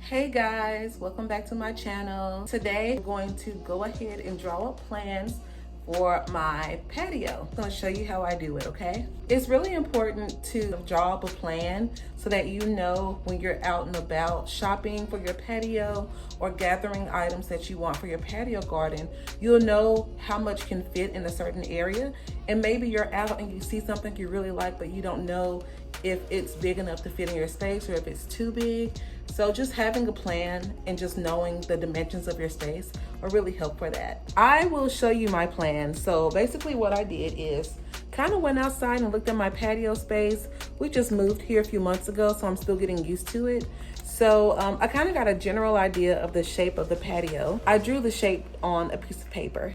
Hey guys, welcome back to my channel. Today I'm going to go ahead and draw up plans for my patio. I'm going to show you how I do it, okay? It's really important to draw up a plan so that you know when you're out and about shopping for your patio or gathering items that you want for your patio garden, you'll know how much can fit in a certain area. And maybe you're out and you see something you really like, but you don't know if it's big enough to fit in your space or if it's too big. So just having a plan and just knowing the dimensions of your space will really help for that. I will show you my plan. So basically what I did is kind of went outside and looked at my patio space. We just moved here a few months ago, so I'm still getting used to it. So I kind of got a general idea of the shape of the patio. I drew the shape on a piece of paper.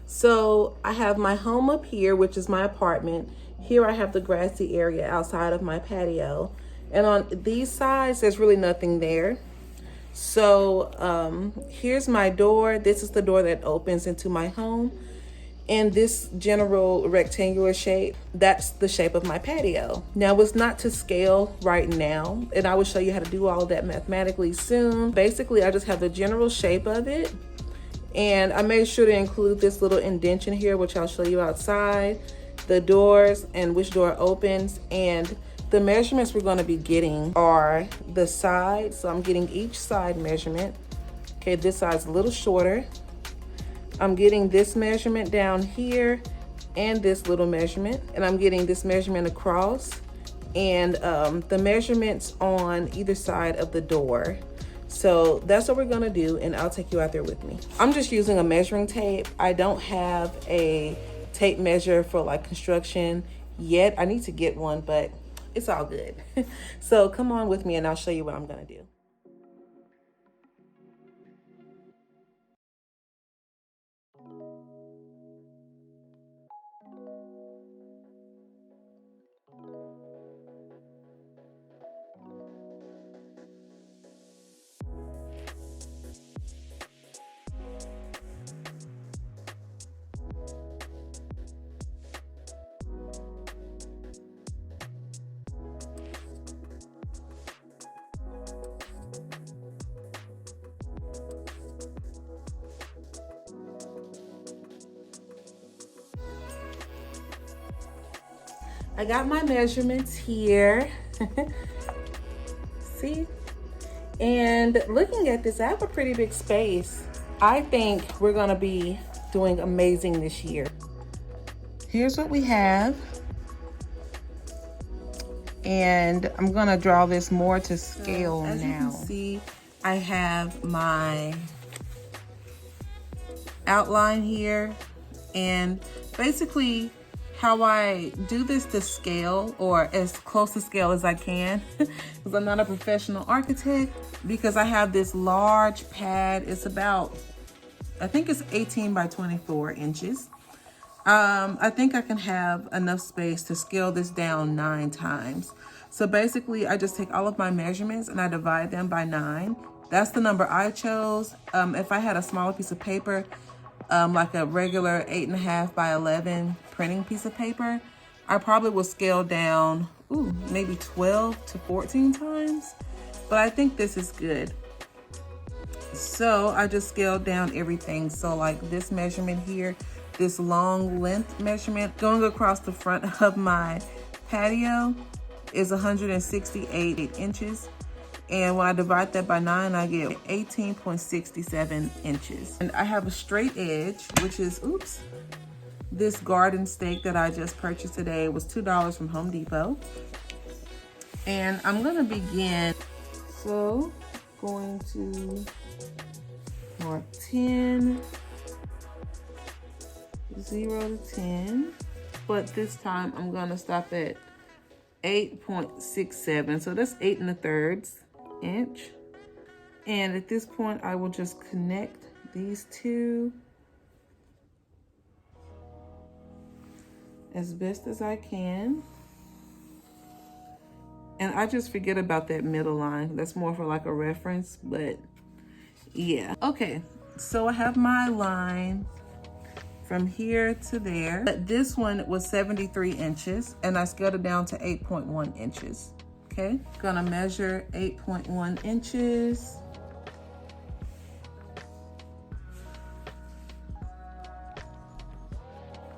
So I have my home up here, which is my apartment. Here I have the grassy area outside of my patio. And on these sides, there's really nothing there. So here's my door. This is the door that opens into my home. And this general rectangular shape, that's the shape of my patio. Now it's not to scale right now, and I will show you how to do all of that mathematically soon. Basically, I just have the general shape of it. And I made sure to include this little indentation here, which I'll show you outside, the doors and which door opens. And the measurements we're going to be getting are the sides. So I'm getting each side measurement. Okay, this side's a little shorter. I'm getting this measurement down here and this little measurement. And I'm getting this measurement across and the measurements on either side of the door. So that's what we're gonna do, and I'll take you out there with me. I'm just using a measuring tape. I don't have a tape measure for like construction yet. I need to get one, but it's all good. So come on with me and I'll show you what I'm gonna do. I got my measurements here. See? And looking at this, I have a pretty big space. I think we're gonna be doing amazing this year. Here's what we have. And I'm gonna draw this more to scale now. As you can see, I have my outline here. And basically, how I do this to scale, or as close to scale as I can, because I'm not a professional architect, because I have this large pad. It's about, I think it's 18 by 24 inches. I think I can have enough space to scale this down 9 times. So basically, I just take all of my measurements and I divide them by 9. That's the number I chose. If I had a smaller piece of paper, like a regular 8.5 by 11 printing piece of paper, I probably will scale down, maybe 12 to 14 times, but I think this is good. So I just scaled down everything. So like this measurement here, this long length measurement going across the front of my patio is 168 inches. And when I divide that by 9, I get 18.67 inches. And I have a straight edge, which is, this garden stake that I just purchased today. It was $2 from Home Depot. And I'm gonna begin. So, going to mark 10, 0 to 10. But this time I'm gonna stop at 8.67. So that's 8 1/3 inch. And at this point, I will just connect these two as best as I can. And I just forget about that middle line. That's more for like a reference, but yeah. Okay, so I have my line from here to there. This one was 73 inches and I scaled it down to 8.1 inches. Okay, gonna measure 8.1 inches.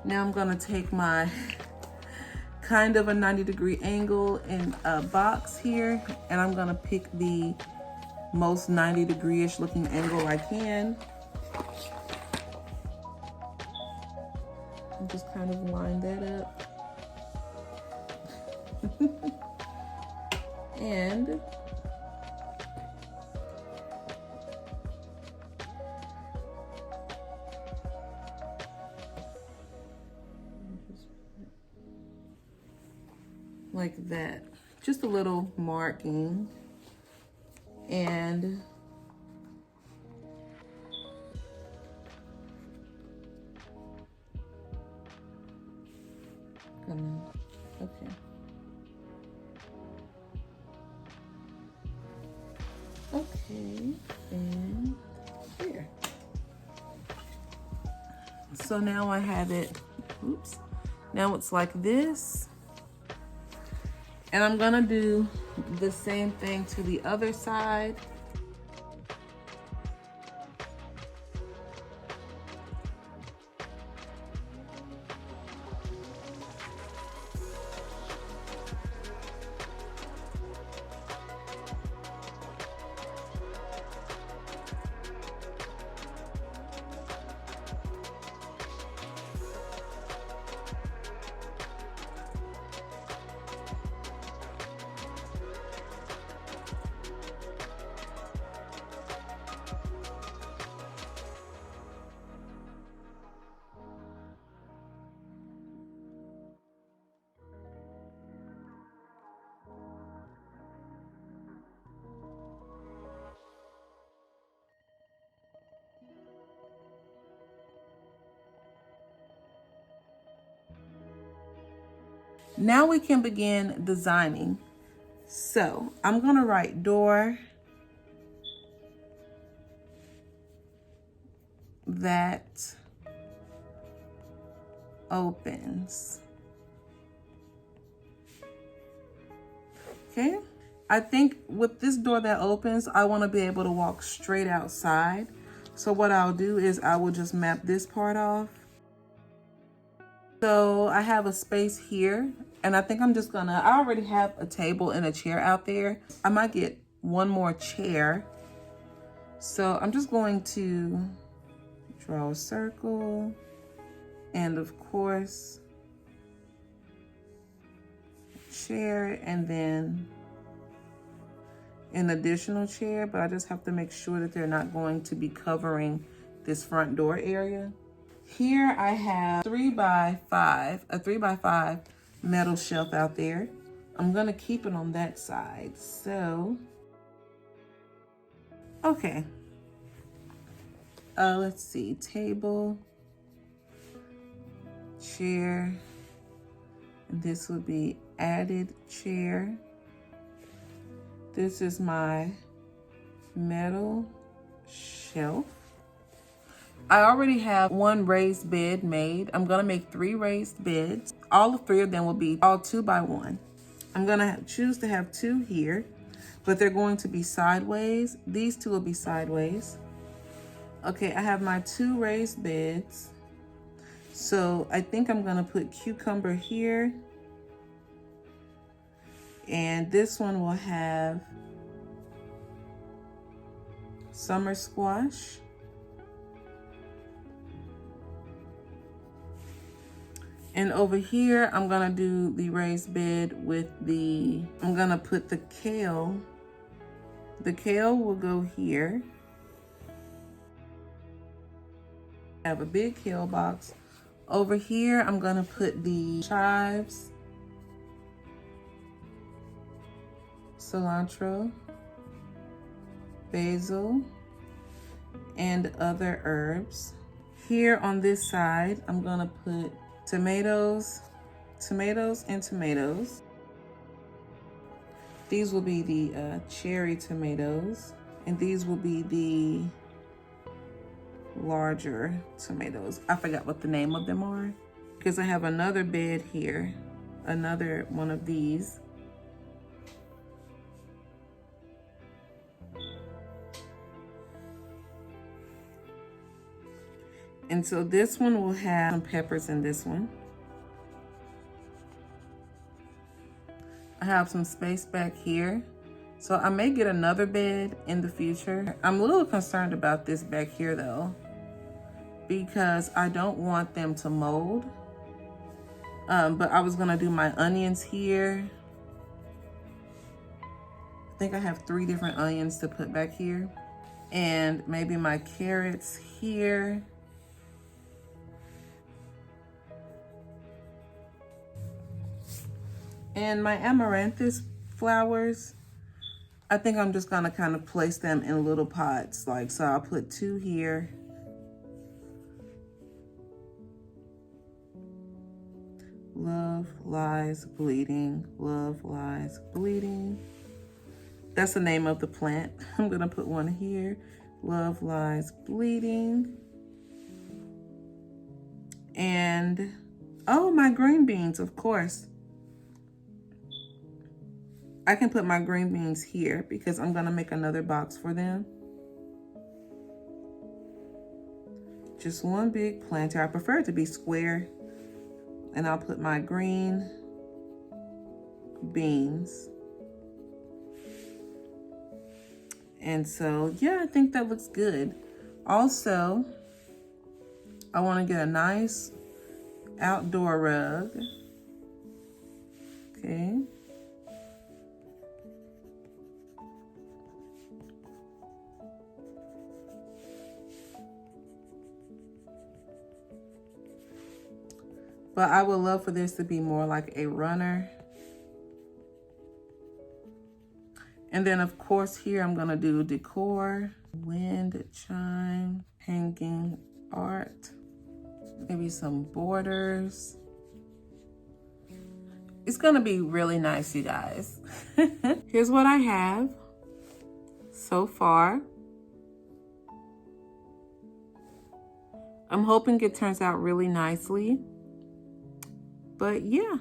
Now I'm gonna take my kind of a 90-degree angle in a box here, and I'm gonna pick the most 90-degree-ish looking angle I can. And just kind of line that up. And like that, just a little marking. And okay. Okay, and here. So now I have it, oops. Now it's like this. And I'm gonna do the same thing to the other side. Now we can begin designing. So I'm gonna write door that opens. Okay, I think with this door that opens, I want to be able to walk straight outside. So what I'll do is I will just map this part off. So I have a space here, and I think I'm just gonna, I already have a table and a chair out there. I might get one more chair. So I'm just going to draw a circle, and of course, chair, and then an additional chair, but I just have to make sure that they're not going to be covering this front door area. Here I have a 3x5 metal shelf out there. I'm gonna keep it on that side. So, okay. Let's see, table, chair, and this would be added chair. This is my metal shelf. I already have one raised bed made. I'm gonna make 3 raised beds. All 3 of them will be all 2x1. I'm gonna choose to have 2 here, but they're going to be sideways. These 2 will be sideways. Okay, I have my 2 raised beds. So I think I'm gonna put cucumber here. And this one will have summer squash. And over here, I'm gonna do the raised bed with I'm gonna put the kale. The kale will go here. I have a big kale box. Over here, I'm gonna put the chives, cilantro, basil, and other herbs. Here on this side, I'm gonna put tomatoes, and tomatoes. These will be the cherry tomatoes, and these will be the larger tomatoes. I forgot what the name of them are, because I have another bed here, another one of these. And so this one will have some peppers in this one. I have some space back here. So I may get another bed in the future. I'm a little concerned about this back here though, because I don't want them to mold. But I was gonna do my onions here. I think I have 3 different onions to put back here. And maybe my carrots here. And my amaranthus flowers, I think I'm just gonna kind of place them in little pots. Like, so I'll put 2 here. Love lies bleeding, love lies bleeding. That's the name of the plant. I'm gonna put 1 here. Love lies bleeding. And, oh, my green beans, of course. I can put my green beans here because I'm gonna make another box for them. Just 1 big planter. I prefer it to be square. And I'll put my green beans. And so, yeah, I think that looks good. Also, I want to get a nice outdoor rug. Okay. But I would love for this to be more like a runner. And then of course here I'm gonna do decor, wind chime, hanging art, maybe some borders. It's gonna be really nice, you guys. Here's what I have so far. I'm hoping it turns out really nicely. But yeah.